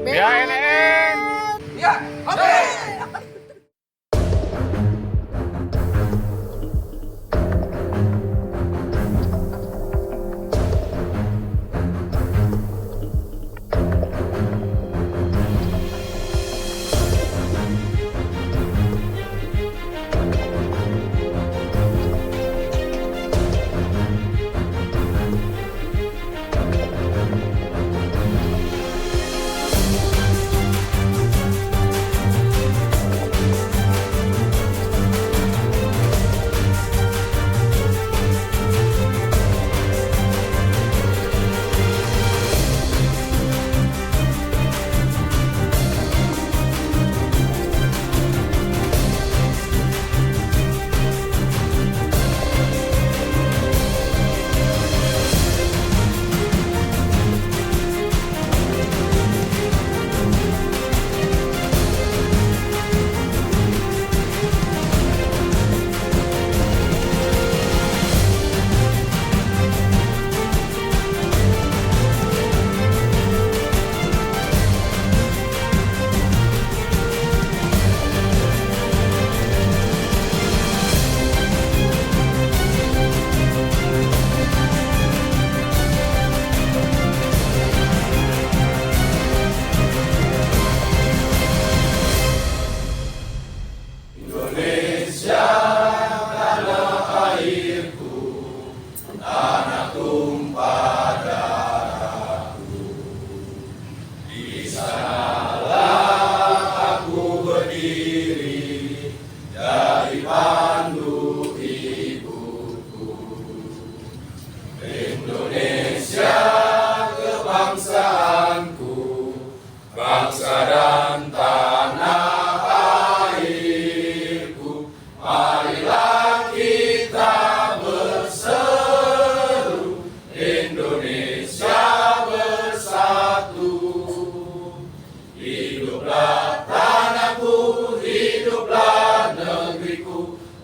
BNN. Ya, oke.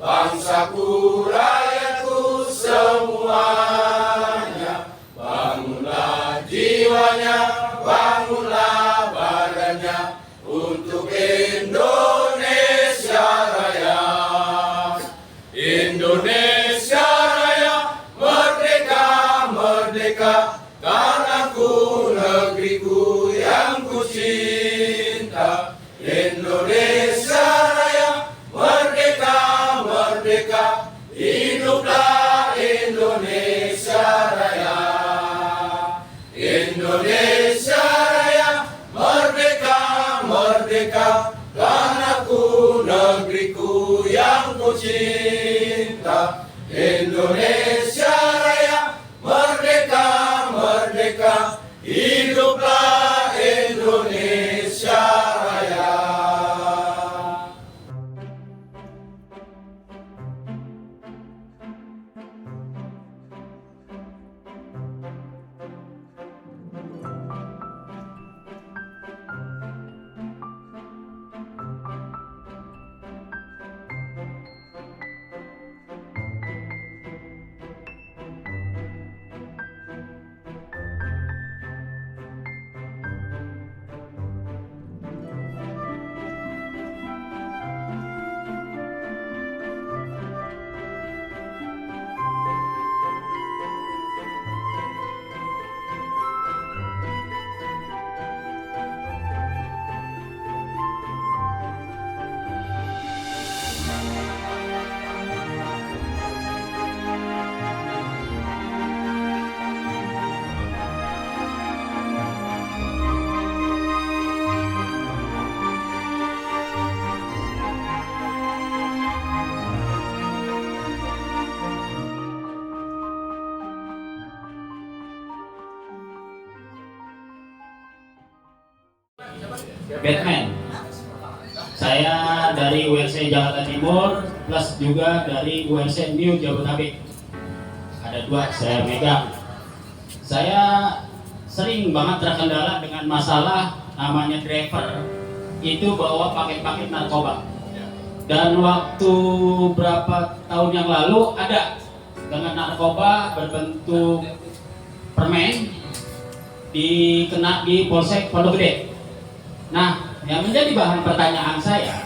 Bangsaku, rakyatku semuanya, bangunlah jiwanya, bangunlah badannya untuk Indonesia Raya. Indonesia Raya, merdeka, merdeka, tanahku, negeriku yang ku cinta. Indonesia Raya, merdeka, merdeka, hiduplah Indonesia Raya. Indonesia Raya, merdeka, merdeka, tanahku, negeriku yang ku cinta. Indonesia Raya, merdeka, merdeka, hiduplah Indonesia Raya. Batman. Saya dari URC Jakarta Timur plus juga dari URC New Jabodetabek. Ada dua saya megang. Saya sering banget terkendala dengan masalah namanya driver itu bawa paket-paket narkoba. Dan waktu berapa tahun yang lalu ada dengan narkoba berbentuk permen dikena di Polsek Pondok Gede. Nah, yang menjadi bahan pertanyaan saya,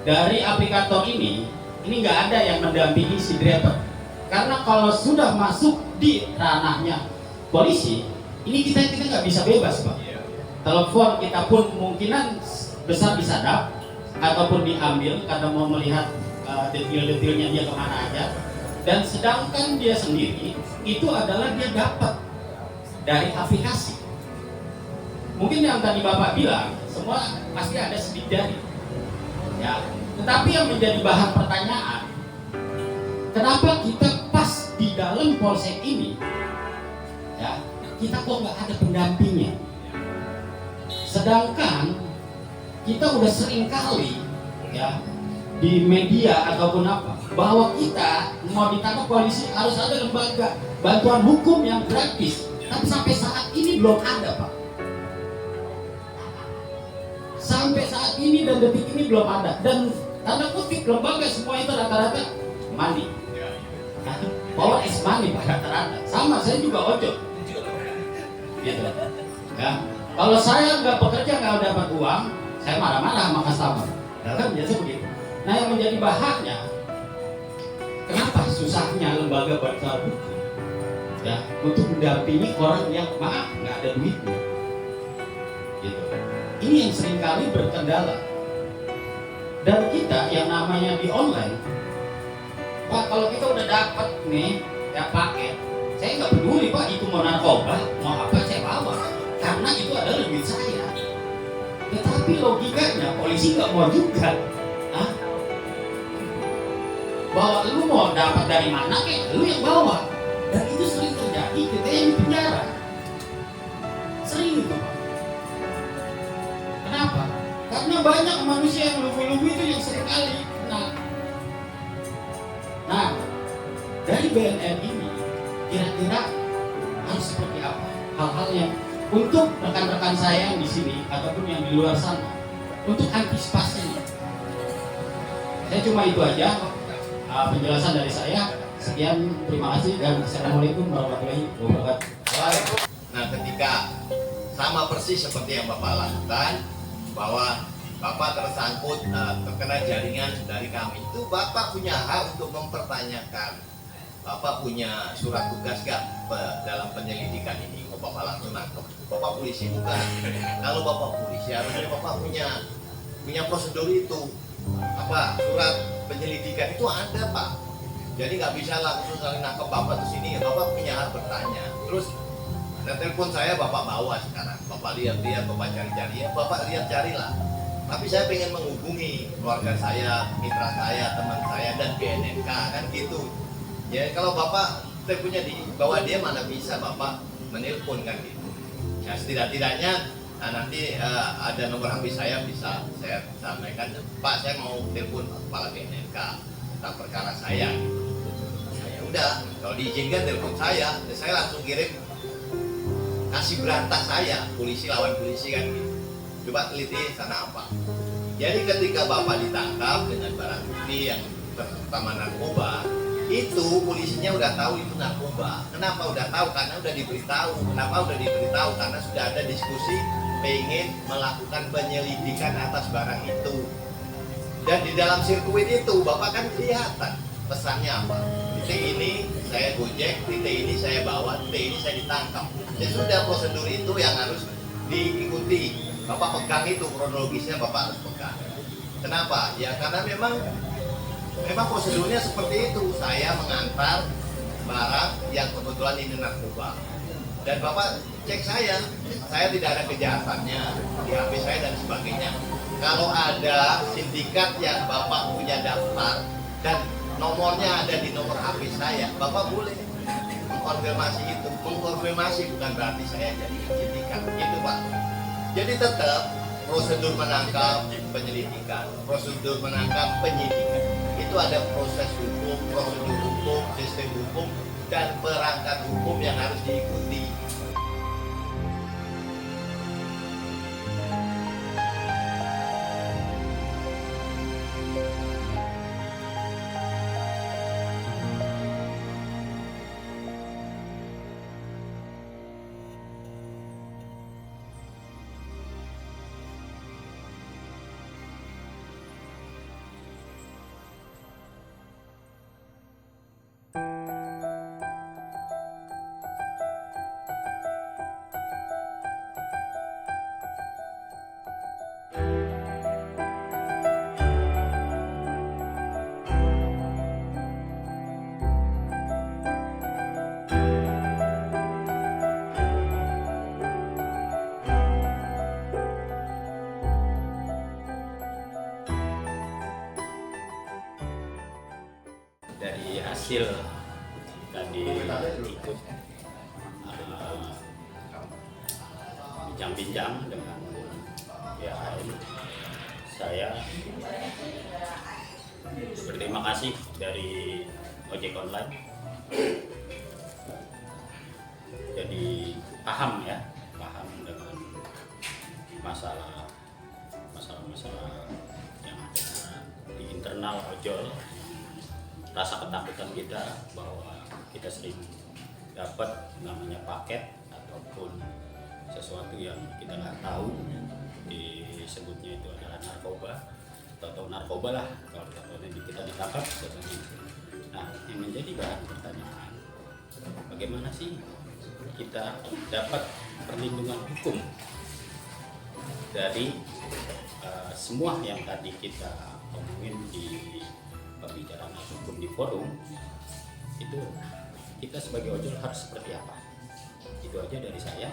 dari aplikator ini nggak ada yang mendampingi si driver. Karena kalau sudah masuk di ranahnya polisi, ini kita nggak bisa bebas, Pak. Telepon kita pun kemungkinan besar disadap ataupun diambil karena mau melihat detail-detailnya dia kemana aja. Dan sedangkan dia sendiri itu adalah dia dapat dari aplikasi. Mungkin yang tadi Bapak bilang, semua pasti ada sidik jari. Ya, tetapi yang menjadi bahan pertanyaan, kenapa kita pas di dalam polsek ini, ya, kita kok nggak ada pendampingnya? Sedangkan kita udah sering kali, ya, di media ataupun apa, bahwa kita mau ditangkap polisi harus ada lembaga bantuan hukum yang gratis, tapi sampai saat ini belum ada, Pak. Sampai saat ini dan detik ini belum ada. Dan tanda kutip lembaga semua itu rata-rata money. Power is money, Pak, rata-rata. Sama, saya juga ojol. Gitu. Ya. Kalau saya nggak bekerja nggak dapat uang, saya marah-marah sama customer. Kan biasa begitu. Nah, yang menjadi bahannya, kenapa susahnya lembaga bantuan hukum, ya, untuk mendampingi orang yang maaf nggak ada duitnya. Gitu. Ini yang seringkali berkendala. Dan kita yang namanya di online, Pak, kalau kita udah dapat nih ya paket, saya nggak peduli, Pak, itu mau narkoba, mau apa saya bawa, karena itu adalah duit saya. Tetapi logikanya polisi nggak mau juga. Hah? Bahwa lu mau dapat dari mana, lu yang bawa. Dan itu sering terjadi, kita yang di penjara. Sering itu, Pak. Kenapa? Karena banyak manusia yang lugu-lugu itu yang sering kali kena. Nah, dari BNN ini kira-kira harus seperti apa? Hal-hal yang untuk rekan-rekan saya yang di sini ataupun yang di luar sana untuk antisipasinya. Saya cuma itu aja penjelasan dari saya. Sekian, terima kasih dan assalamualaikum warahmatullahi wabarakatuh. Nah, ketika sama persis seperti yang Bapak lakukan, bahwa Bapak tersangkut terkena jaringan dari kami, itu Bapak punya hak untuk mempertanyakan. Bapak punya surat tugas gak dalam penyelidikan ini? Kok Bapak langsung nangkep? Bapak polisi bukan? Kalau Bapak polisi harusnya Bapak punya prosedur itu. Apa surat penyelidikan itu ada, Pak. Jadi nggak bisa langsung saling nangkep Bapak di sini. Bapak punya hak bertanya. Terus ada telepon saya Bapak bawa sekarang. Bapak lihat-lihat, Bapak cari-cari ya, Bapak lihat carilah. Tapi saya pengen menghubungi keluarga saya, mitra saya, teman saya dan BNNK kan gitu. Ya kalau Bapak teleponnya di bawah dia mana bisa Bapak menelpon kan gitu. Ya setidak-tidaknya nanti ada nomor HP saya bisa saya sampaikan, Pak saya mau telepon kepala BNNK tentang perkara saya. Ya udah, kalau diizinkan telepon saya langsung kirim kasih berantas saya, polisi lawan polisi kan gitu. Coba teliti sana apa. Jadi ketika Bapak ditangkap dengan barang bukti yang terutama narkoba, itu polisinya udah tahu itu narkoba. Kenapa udah tahu? Karena udah diberitahu. Kenapa udah diberitahu? Karena sudah ada diskusi pengen melakukan penyelidikan atas barang itu. Dan di dalam sirkuit itu Bapak kan kelihatan pesannya apa. Titik ini saya gojek, titik ini saya bawa, titik ini saya ditangkap. Ya sudah, prosedur itu yang harus diikuti. Bapak pegang itu kronologisnya, Bapak harus pegang. Kenapa? Ya karena memang prosedurnya seperti itu. Saya mengantar barang yang kebetulan ini narkoba. Dan Bapak cek saya tidak ada kejahatannya di HP saya dan sebagainya. Kalau ada sindikat yang Bapak punya daftar dan nomornya ada di nomor HP saya, Bapak boleh mengkonfirmasi itu. Mengkonfirmasi bukan berarti saya jadi sindikat, gitu Pak. Jadi tetap prosedur menangkap penyelidikan, prosedur menangkap penyidikan. Itu ada proses hukum, prosedur hukum, sistem hukum, dan perangkat hukum yang harus diikuti. berhasil tadi ikut bincang-bincang dengan BHN. Saya berterima kasih dari ojek online. Jadi paham dengan masalah yang ada di internal ojol, rasa ketakutan kita bahwa kita sering dapat namanya paket ataupun sesuatu yang kita nggak tahu, disebutnya itu adalah narkoba atau narkoba lah kalau kita ditangkap seperti itu. Nah, yang menjadi bahan pertanyaan, bagaimana sih kita dapat perlindungan hukum dari semua yang tadi kita omongin di pembicaraan hukum di forum itu, kita sebagai ojol harus seperti apa? Itu aja dari saya.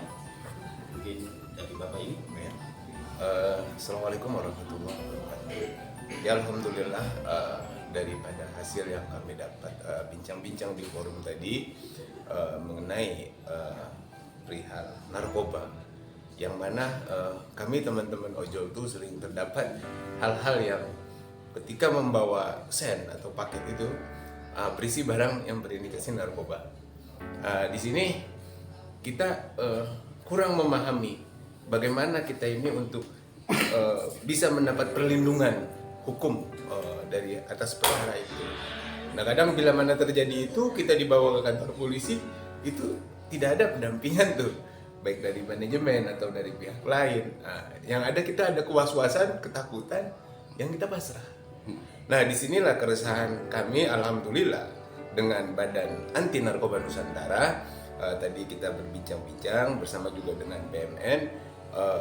Mungkin dari Bapak ini. Assalamualaikum warahmatullahi wabarakatuh. Ya alhamdulillah, daripada hasil yang kami dapat bincang-bincang di forum tadi mengenai perihal narkoba, yang mana kami teman-teman ojol itu sering terdapat hal-hal yang ketika membawa sen atau paket itu berisi barang yang berindikasi narkoba. Di sini kita kurang memahami bagaimana kita ini untuk bisa mendapat perlindungan hukum dari atas perkara itu. Nah, kadang bila mana terjadi itu, kita dibawa ke kantor polisi, itu tidak ada pendampingan tuh, baik dari manajemen atau dari pihak lain. Nah, yang ada kita ada kewaswasan, ketakutan, yang kita pasrah. Nah, disinilah keresahan kami, alhamdulillah, dengan Badan Anti Narkoba Nusantara. Tadi kita berbincang-bincang bersama juga dengan BMN.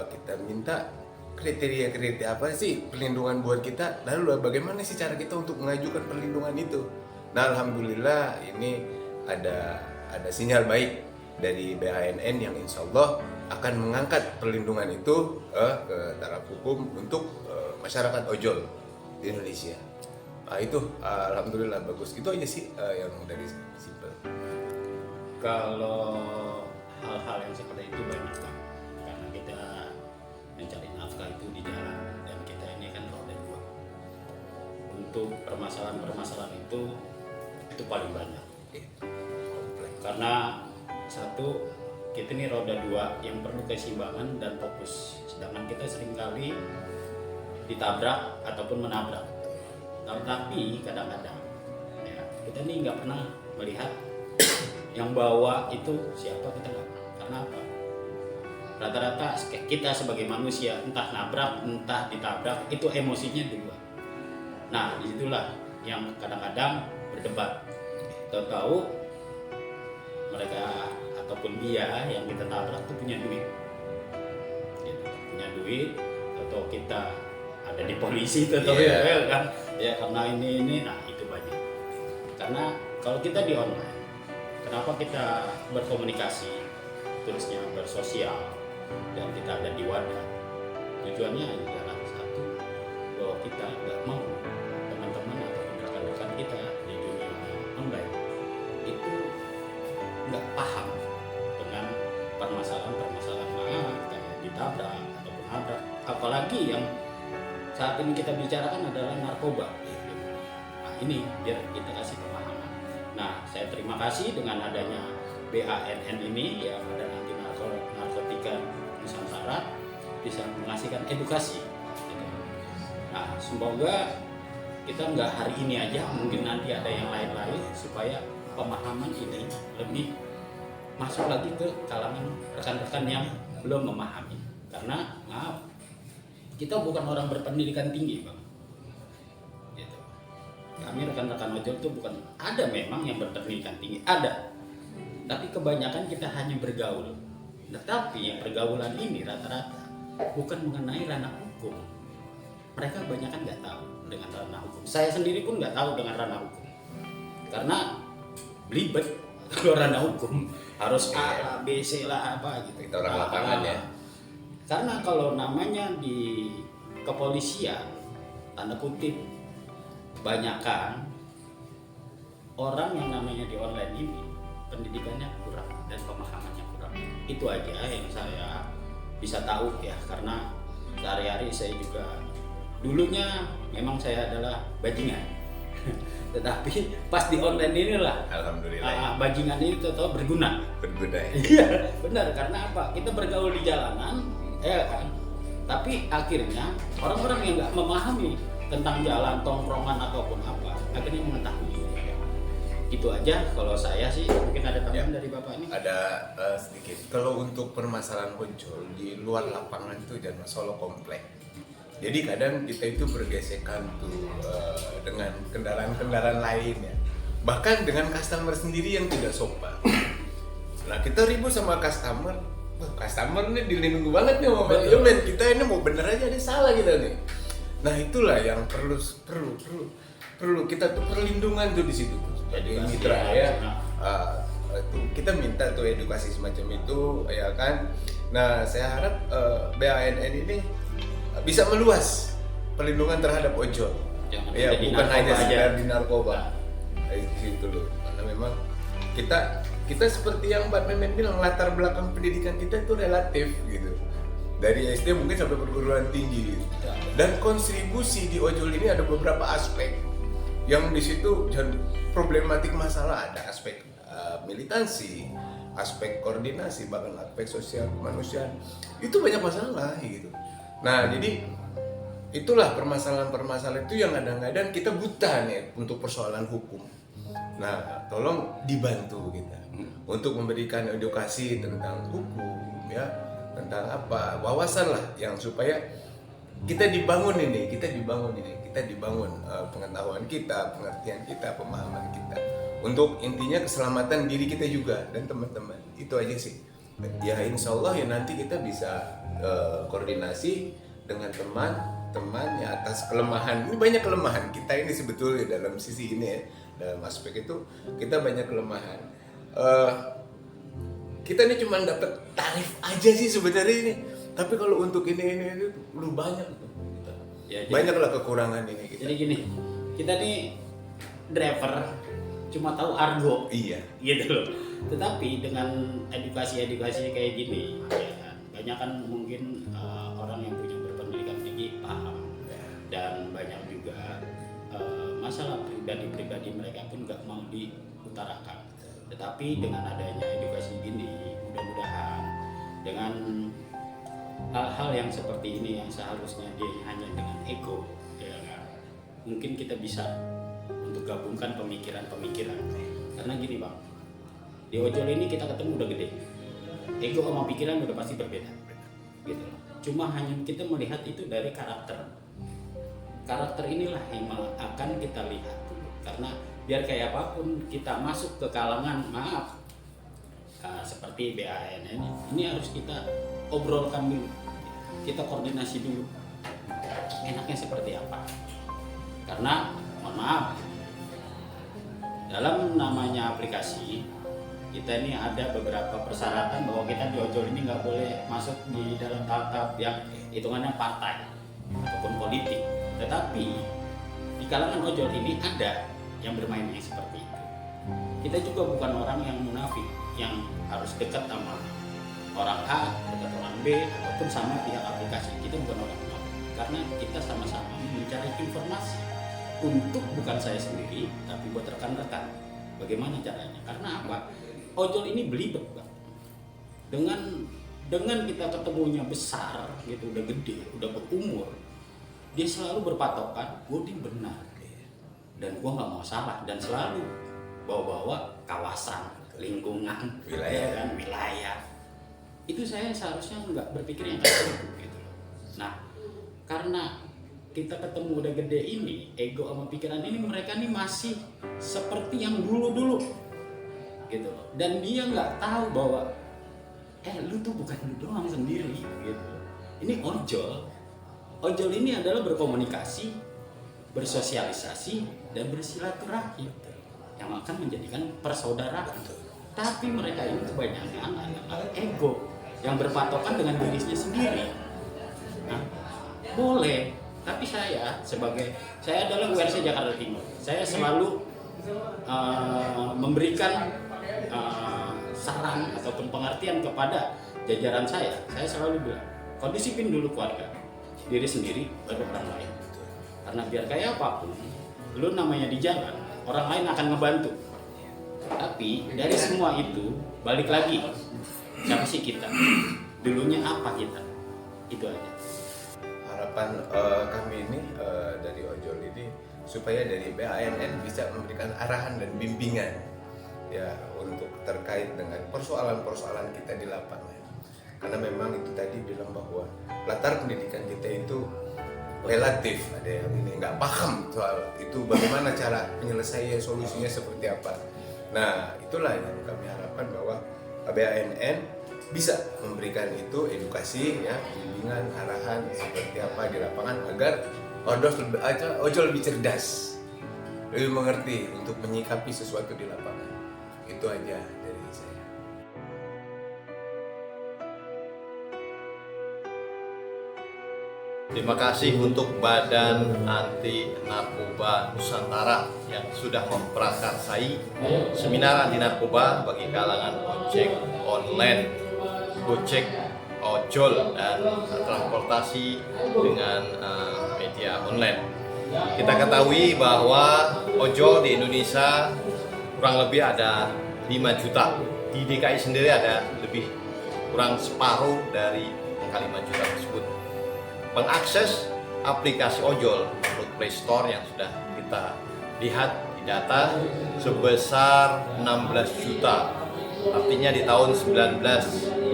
Kita minta kriteria-kriteria apa sih perlindungan buat kita, lalu bagaimana sih cara kita untuk mengajukan perlindungan itu. Nah, alhamdulillah ini ada sinyal baik dari BHNN yang insya Allah akan mengangkat perlindungan itu ke taraf hukum untuk masyarakat ojol di Indonesia. Itu alhamdulillah bagus. Itu aja sih yang dari simpel. Kalau hal-hal yang seperti itu banyak kan, karena kita mencari nafkah itu di jalan, dan kita ini kan roda dua. Untuk permasalahan itu paling banyak. Karena satu, kita ini roda dua yang perlu keseimbangan dan fokus. Sedangkan kita seringkali ditabrak ataupun menabrak. Tapi kadang-kadang ya, kita ini nggak pernah melihat yang bawa itu siapa, kita nggak pernah. Karena apa? Rata-rata kita sebagai manusia, entah nabrak, entah ditabrak, itu emosinya duluan. Nah, disitulah yang kadang-kadang berdebat. Tahu-tahu mereka ataupun dia yang kita tabrak itu punya duit, gitu. Punya duit, atau kita ada di polisi, atau kan? Ya karena ini, nah itu banyak. Karena kalau kita di online, kenapa kita berkomunikasi, terusnya bersosial, dan kita ada di wadah? Tujuannya adalah satu, bahwa kita nggak mau teman-teman atau rekan-rekan kita di dunia online itu nggak paham dengan permasalahan kayak ditabrak ataupun nabrak, apalagi yang saat ini kita bicarakan adalah narkoba. Nah, ini biar kita kasih pemahaman. Nah, saya terima kasih dengan adanya BHNN ini, yang ada anti narkotika Nusantara, bisa mengasihkan edukasi. Gitu. Nah, semoga kita nggak hari ini aja, mungkin nanti ada yang lain-lain, supaya pemahaman ini lebih masuk lagi ke kalangan rekan-rekan yang belum memahami. Karena maaf, kita bukan orang berpendidikan tinggi, Bang. Gitu. Kami rekan-rekan ojol itu bukan, ada memang yang berpendidikan tinggi, ada. Tapi kebanyakan kita hanya bergaul. Tetapi pergaulan ini rata-rata bukan mengenai ranah hukum. Mereka kebanyakan nggak tahu dengan ranah hukum. Saya sendiri pun nggak tahu dengan ranah hukum. Karena belibet kalau ranah hukum harus A, B, C lah apa gitu. Kita orang lapangan ya. Karena kalau namanya di kepolisian, tanda kutip, banyakan orang yang namanya di online ini pendidikannya kurang dan pemahamannya kurang. Itu aja yang saya bisa tahu ya, karena sehari-hari saya juga dulunya memang saya adalah bajingan. Tetapi pas di online inilah Alhamdulillah. bajingan itu tahu berguna. Berguna ya. Iya, benar, karena apa? Kita bergaul di jalanan, ya kan? Tapi akhirnya orang-orang yang nggak memahami tentang jalan, tongkrongan ataupun apa, akhirnya mengetahui. Itu aja kalau saya sih. Mungkin ada tambahan dari Bapak ini. Ada sedikit. Kalau untuk permasalahan ojol di luar lapangan itu jangan solo komplek. Jadi kadang kita itu bergesekan tuh dengan kendaraan-kendaraan lain ya. Bahkan dengan customer sendiri yang tidak sopan. Nah kita ribut sama customer. Wah, customer ini dilindungi banget nih sama manajemen. Kita ini mau bener aja ada salah kita nih. Nah itulah yang perlu kita tuh perlindungan tuh di situ. Jadi mitra ya. Kita minta tuh edukasi semacam itu ya kan. Nah saya harap BANN ini bisa meluas perlindungan terhadap ojol. Jangan Ya jadi bukan hanya narkoba sekedar aja. di narkoba. Itu loh. Karena memang kita seperti yang Mbak Memen bilang, latar belakang pendidikan kita itu relatif gitu. Dari SD mungkin sampai perguruan tinggi gitu. Dan kontribusi di ojol ini ada beberapa aspek yang di situ problematik masalah, ada aspek militansi, aspek koordinasi, bahkan aspek sosial kemanusiaan. Itu banyak masalah gitu. Nah, jadi itulah permasalahan-permasalahan itu yang kadang-kadang kita buta nih untuk persoalan hukum. Nah, tolong dibantu kita untuk memberikan edukasi tentang hukum ya, tentang apa, wawasan lah yang supaya kita dibangun pengetahuan kita, pengertian kita, pemahaman kita. Untuk intinya keselamatan diri kita juga dan teman-teman. Itu aja sih. Ya insya Allah ya nanti kita bisa koordinasi dengan teman-teman ya atas kelemahan. Ini banyak kelemahan kita ini sebetulnya dalam sisi ini ya. Dalam aspek itu kita banyak kelemahan. Kita ini cuma dapat tarif aja sih sebenarnya ini. Tapi kalau untuk ini lu banyak tuh. Ya, Banyaklah kekurangan ini kita. Jadi gini, kita nih driver cuma tahu argo. Iya. Gitu loh. Tetapi dengan edukasi kayak gini, ya kan, banyak kan mungkin orang yang punya berpendidikan tinggi paham, dan banyak juga masalah pribadi mereka pun nggak mau diutarakan. Tetapi dengan adanya edukasi gini, mudah-mudahan dengan hal-hal yang seperti ini yang seharusnya dia hanya dengan ego, ya kan, mungkin kita bisa untuk gabungkan pemikiran. Karena gini bang, di ojol ini kita ketemu udah gede, ego sama pikiran udah pasti berbeda, gitu loh. Cuma hanya kita melihat itu dari karakter inilah yang akan kita lihat, karena biar kayak apapun kita masuk ke kalangan seperti BANN ini harus kita obrolkan dulu, kita koordinasi dulu enaknya seperti apa. Karena mohon maaf, dalam namanya aplikasi kita ini ada beberapa persyaratan bahwa kita di ojol ini nggak boleh masuk di dalam tahap yang hitungannya partai ataupun politik. Tetapi di kalangan ojol ini ada yang bermain yang seperti itu. Kita juga bukan orang yang munafik yang harus dekat sama orang A, dekat orang B, ataupun sama pihak aplikasi. Kita bukan orang munafik, karena kita sama-sama mencari informasi untuk bukan saya sendiri, tapi buat rekan-rekan. Bagaimana caranya? Karena apa? Ojol ini belibet, Bang. Dengan kita ketemunya besar, gitu, udah gede, udah berumur, dia selalu berpatokan, gue ini benar, dan gue nggak mau salah, dan selalu bawa-bawa kawasan, lingkungan, wilayah. Itu saya seharusnya nggak berpikir yang kayak gitu. Nah, karena kita ketemu udah gede ini, ego sama pikiran ini, mereka nih masih seperti yang dulu gitu. Dan dia nggak tahu bahwa lu tuh bukan lu doang sendiri gitu. Ini ojol ini adalah berkomunikasi, bersosialisasi, dan bersilaturahim yang akan menjadikan persaudaraan. Tapi mereka ini kebanyakan adalah ego yang berpatokan dengan dirinya sendiri. Nah, boleh, tapi saya adalah WRC Jakarta Timur. Saya selalu memberikan saran ataupun pengertian kepada jajaran saya selalu bilang, kau disiplin dulu keluarga, diri sendiri baru orang lain. Karena biar kayak apapun, lu namanya di jalan, orang lain akan ngebantu. Tapi dari semua itu balik lagi, siapa sih kita? Dulunya apa kita? Itu aja. Harapan kami ini dari ojol ini supaya dari BANN bisa memberikan arahan dan bimbingan ya untuk terkait dengan persoalan-persoalan kita di lapangan. Karena memang itu tadi bilang bahwa latar pendidikan kita itu relatif, ada yang ini nggak paham soal itu bagaimana cara penyelesaian solusinya seperti apa. Nah itulah yang kami harapkan bahwa BANN bisa memberikan itu edukasi ya, bimbingan, arahan seperti apa di lapangan agar ojol lebih cerdas, lebih mengerti untuk menyikapi sesuatu di lapangan. Itu aja dari saya. Terima kasih untuk Badan Anti Narkoba Nusantara yang sudah memprakarsai seminar anti narkoba bagi kalangan ojek online, gojek, ojol, dan transportasi dengan media online. Kita ketahui bahwa ojol di Indonesia kurang lebih ada 5 juta. Di DKI sendiri ada lebih kurang separuh dari angka 5 juta tersebut. Mengakses aplikasi ojol menurut Play Store yang sudah kita lihat di data sebesar 16 juta. Artinya di tahun 2019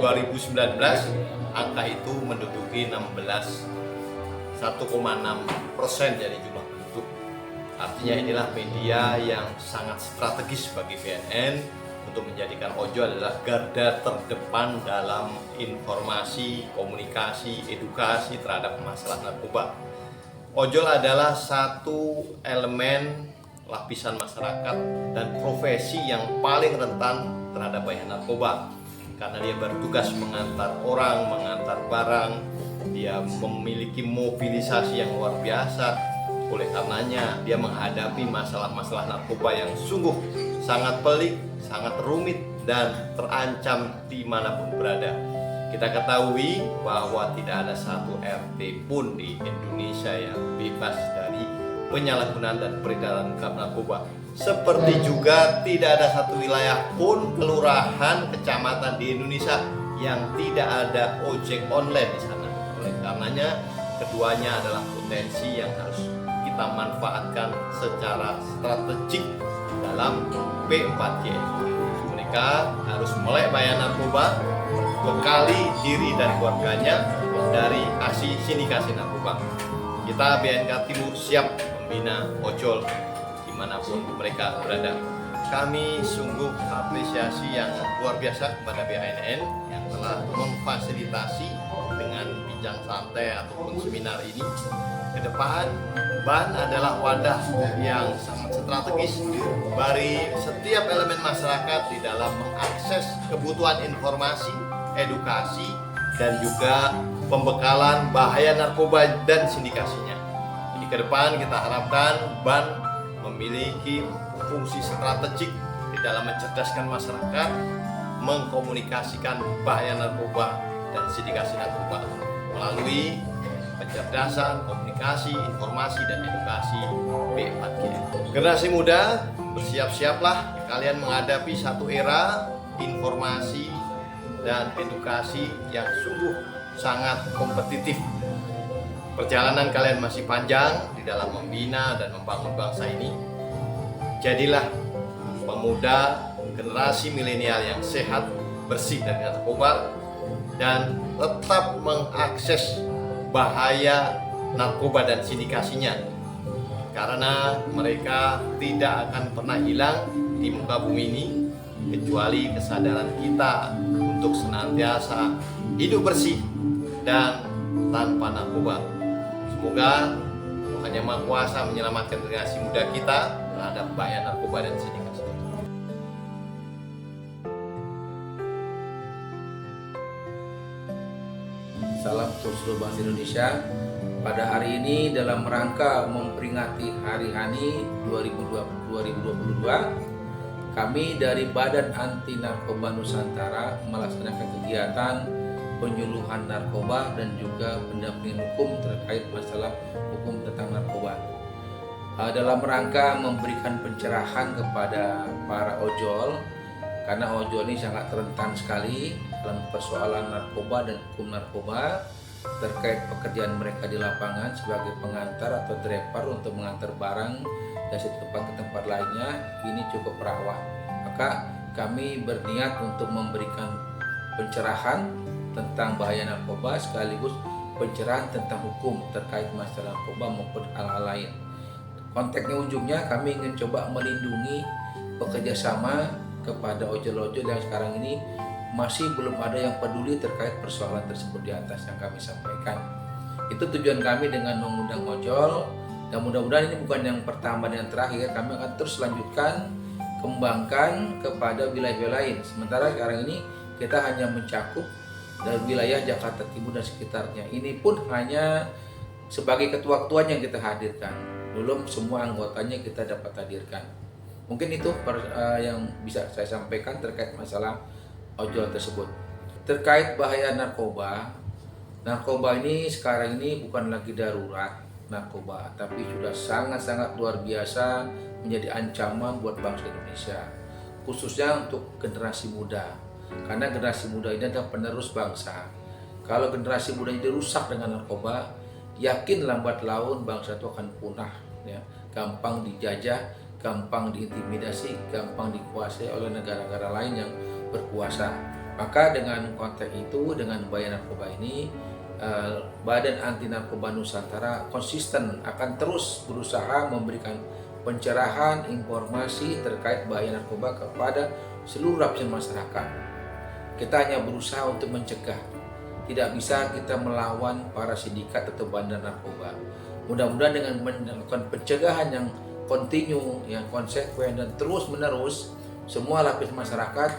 angka itu menduduki 1,6% dari jumlah penduduk. Artinya inilah media yang sangat strategis bagi BNN untuk menjadikan ojol adalah garda terdepan dalam informasi, komunikasi, edukasi terhadap masalah narkoba. Ojol adalah satu elemen lapisan masyarakat dan profesi yang paling rentan terhadap bahaya narkoba karena dia bertugas mengantar orang, mengantar barang, dia memiliki mobilisasi yang luar biasa. Oleh karenanya dia menghadapi masalah-masalah narkoba yang sungguh sangat pelik, sangat rumit dan terancam dimanapun berada. Kita ketahui bahwa tidak ada satu RT pun di Indonesia yang bebas dari penyalahgunaan dan peredaran narkoba. Seperti juga tidak ada satu wilayah pun, kelurahan, kecamatan di Indonesia yang tidak ada ojek online di sana. Oleh karenanya keduanya adalah potensi yang harus kita manfaatkan secara strategik dalam P4G. Mereka harus melek bahaya narkoba, bekali diri dan keluarganya dari aksi sindikasi narkoba. Kita BNK Timur siap membina ojol dimanapun mereka berada. Kami sungguh apresiasi yang luar biasa kepada BANN yang telah memfasilitasi dengan bincang santai ataupun seminar ini. Ke depan, BAN adalah wadah yang sangat strategis bagi setiap elemen masyarakat di dalam mengakses kebutuhan informasi, edukasi, dan juga pembekalan bahaya narkoba dan sindikasinya. Jadi ke depan kita harapkan BAN memiliki fungsi strategik di dalam mencerdaskan masyarakat, mengkomunikasikan bahaya narkoba dan sindikasi narkoba melalui pencerdasan, komunikasi, informasi, dan edukasi P4G. Generasi muda, bersiap-siaplah kalian menghadapi satu era informasi dan edukasi yang sungguh sangat kompetitif. Perjalanan kalian masih panjang di dalam membina dan membangun bangsa ini. Jadilah pemuda generasi milenial yang sehat, bersih dari narkoba, dan tetap mengakses bahaya narkoba dan sindikasinya, karena mereka tidak akan pernah hilang di muka bumi ini kecuali kesadaran kita untuk senantiasa hidup bersih dan tanpa narkoba. Semoga Tuhan Yang Maha Kuasa menyelamatkan generasi muda kita terhadap bahaya narkoba dan sindikasi. Salam untuk seluruh bangsa Indonesia. Pada hari ini dalam rangka memperingati Hari Hani 2022, kami dari Badan Anti Narkoba Nusantara melaksanakan kegiatan penyuluhan narkoba dan juga pendampingan hukum terkait masalah hukum tentang narkoba. Dalam rangka memberikan pencerahan kepada para ojol, karena ojol ini sangat rentan sekali dalam persoalan narkoba dan hukum narkoba terkait pekerjaan mereka di lapangan sebagai pengantar atau driver untuk mengantar barang dari satu tempat ke tempat lainnya, ini cukup rawan. Maka kami berniat untuk memberikan pencerahan tentang bahaya narkoba sekaligus pencerahan tentang hukum terkait masalah narkoba maupun hal-hal lain. Konteksnya ujungnya kami ingin coba melindungi bekerja sama kepada ojol-ojol yang sekarang ini masih belum ada yang peduli terkait persoalan tersebut di atas yang kami sampaikan. Itu tujuan kami dengan mengundang ojol, dan mudah-mudahan ini bukan yang pertama dan yang terakhir. Kami akan terus lanjutkan, kembangkan kepada wilayah-wilayah lain. Sementara sekarang ini kita hanya mencakup dari wilayah Jakarta Timur dan sekitarnya. Ini pun hanya sebagai ketua-ketuanya yang kita hadirkan. Belum semua anggotanya kita dapat hadirkan. Mungkin itu yang bisa saya sampaikan terkait masalah ojol tersebut. Terkait bahaya narkoba, narkoba ini sekarang ini bukan lagi darurat narkoba, tapi sudah sangat-sangat luar biasa menjadi ancaman buat bangsa Indonesia, khususnya untuk generasi muda. Karena generasi muda ini adalah penerus bangsa. Kalau generasi muda ini dirusak dengan narkoba, yakin lambat laun bangsa itu akan punah, ya. Gampang dijajah, gampang diintimidasi, gampang dikuasai oleh negara-negara lain yang berkuasa. Maka dengan konteks itu, dengan bahaya narkoba ini, Badan Anti Narkoba Nusantara konsisten akan terus berusaha memberikan pencerahan informasi terkait bahaya narkoba kepada seluruh lapisan masyarakat. Kita hanya berusaha untuk mencegah. Tidak bisa kita melawan para sindikat atau bandar narkoba. Mudah-mudahan dengan melakukan pencegahan yang kontinu, yang konsekuen dan terus menerus, semua lapisan masyarakat,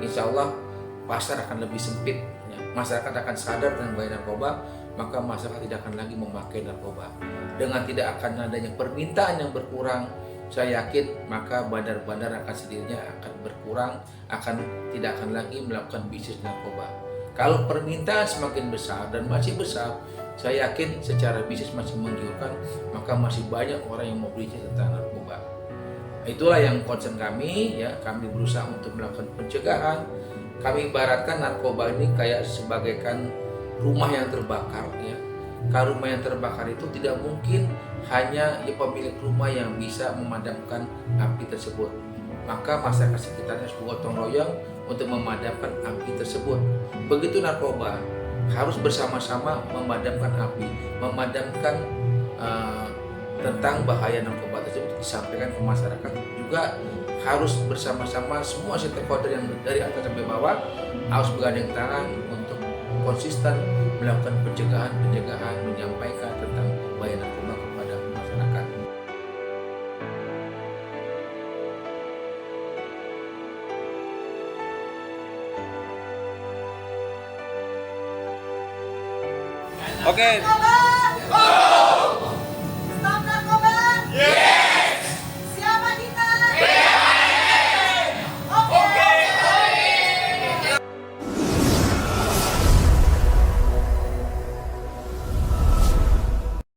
insya Allah pasar akan lebih sempit. Masyarakat akan sadar dengan bahaya narkoba, maka masyarakat tidak akan lagi memakai narkoba. Dengan tidak akan adanya permintaan yang berkurang, saya yakin maka bandar-bandar akan sendirinya akan berkurang, tidak akan lagi melakukan bisnis narkoba. Kalau permintaan semakin besar dan masih besar, saya yakin secara bisnis masih menggiurkan, maka masih banyak orang yang mau bisnis tentang narkoba. Itulah yang concern kami, ya. Kami berusaha untuk melakukan pencegahan. Kami ibaratkan narkoba ini kayak sebagaikan rumah yang terbakar, ya. Kalau rumah yang terbakar itu tidak mungkin hanya pemilik rumah yang bisa memadamkan api tersebut. Maka masyarakat sekitarnya harus bergotong royong untuk memadamkan api tersebut. Begitu narkoba, harus bersama-sama memadamkan api, memadamkan tentang bahaya narkoba tersebut disampaikan ke masyarakat. Juga harus bersama-sama semua stakeholder yang dari atas sampai bawah harus bergandeng tangan untuk konsisten melakukan pencegahan, menyampaikan tentang bahaya narkoba kepada masyarakat. Oke.